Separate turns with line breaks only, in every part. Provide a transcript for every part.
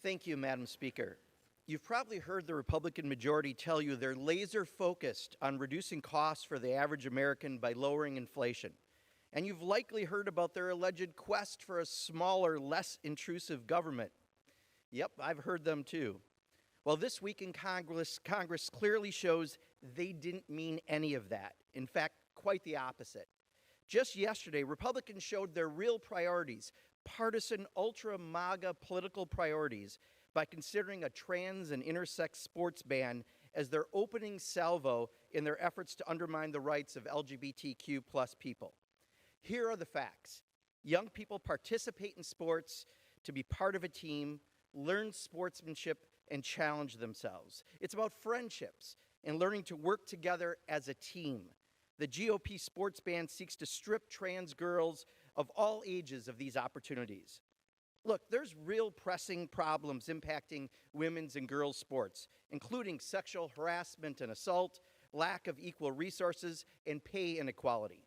Thank you, Madam Speaker. You've probably heard the Republican majority tell you they're laser focused on reducing costs for the average American by lowering inflation. And you've likely heard about their alleged quest for a smaller, less intrusive government. Yep, I've heard them too. Well, this week in Congress clearly shows they didn't mean any of that. In fact, quite the opposite. Just yesterday, Republicans showed their real priorities, partisan ultra-MAGA political priorities, by considering a trans and intersex sports ban as their opening salvo in their efforts to undermine the rights of LGBTQ plus people. Here are the facts. Young people participate in sports to be part of a team, learn sportsmanship, and challenge themselves. It's about friendships and learning to work together as a team. The GOP sports ban seeks to strip trans girls of all ages of these opportunities. Look, there's real pressing problems impacting women's and girls' sports, including sexual harassment and assault, lack of equal resources, and pay inequality.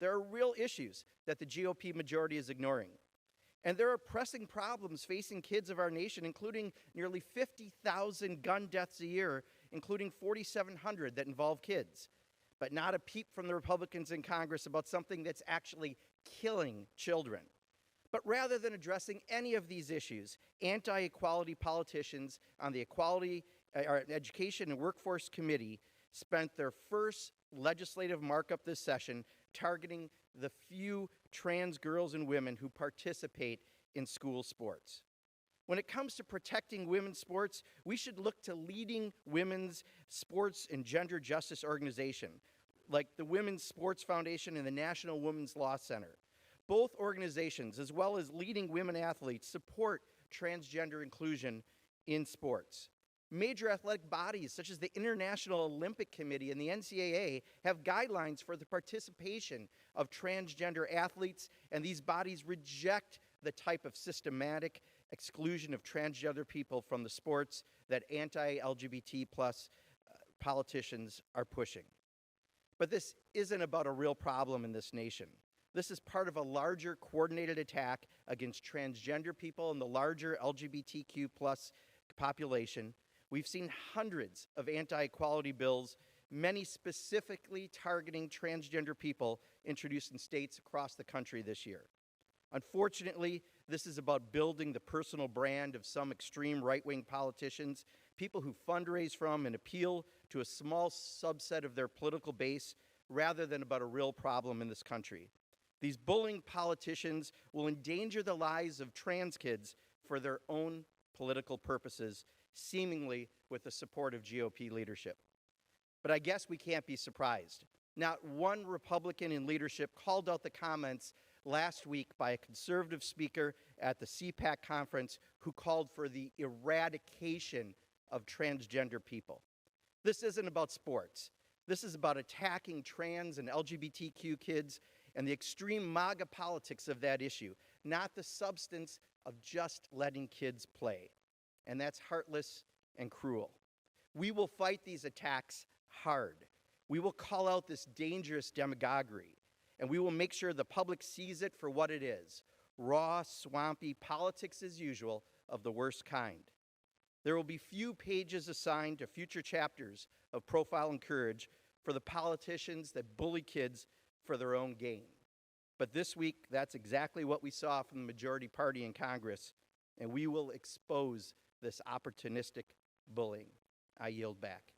There are real issues that the GOP majority is ignoring. And there are pressing problems facing kids of our nation, including nearly 50,000 gun deaths a year, including 4,700 that involve kids. But not a peep from the Republicans in Congress about something that's actually killing children. But rather than addressing any of these issues, anti-equality politicians on the Education and Workforce Committee spent their first legislative markup this session targeting the few trans girls and women who participate in school sports. When it comes to protecting women's sports, we should look to leading women's sports and gender justice organizations like the Women's Sports Foundation and the National Women's Law Center. Both organizations, as well as leading women athletes, support transgender inclusion in sports. Major athletic bodies such as the International Olympic Committee and the NCAA have guidelines for the participation of transgender athletes, and these bodies reject the type of systematic exclusion of transgender people from the sports that anti-LGBT plus politicians are pushing. But this isn't about a real problem in this nation. This is part of a larger coordinated attack against transgender people and the larger LGBTQ plus population. We've seen hundreds of anti-equality bills, many specifically targeting transgender people, introduced in states across the country this year. Unfortunately, this is about building the personal brand of some extreme right-wing politicians, people who fundraise from and appeal to a small subset of their political base, rather than about a real problem in this country. These bullying politicians will endanger the lives of trans kids for their own political purposes, seemingly with the support of GOP leadership. But I guess we can't be surprised. Not one Republican in leadership called out the comments last week by a conservative speaker at the CPAC conference who called for the eradication of transgender people. This isn't about sports. This is about attacking trans and LGBTQ kids and the extreme MAGA politics of that issue, not the substance of just letting kids play. And that's heartless and cruel. We will fight these attacks hard. We will call out this dangerous demagoguery, and we will make sure the public sees it for what it is: raw, swampy politics as usual of the worst kind. There will be few pages assigned to future chapters of Profile and Courage for the politicians that bully kids for their own gain. But this week, that's exactly what we saw from the majority party in Congress, and we will expose this opportunistic bullying. I yield back.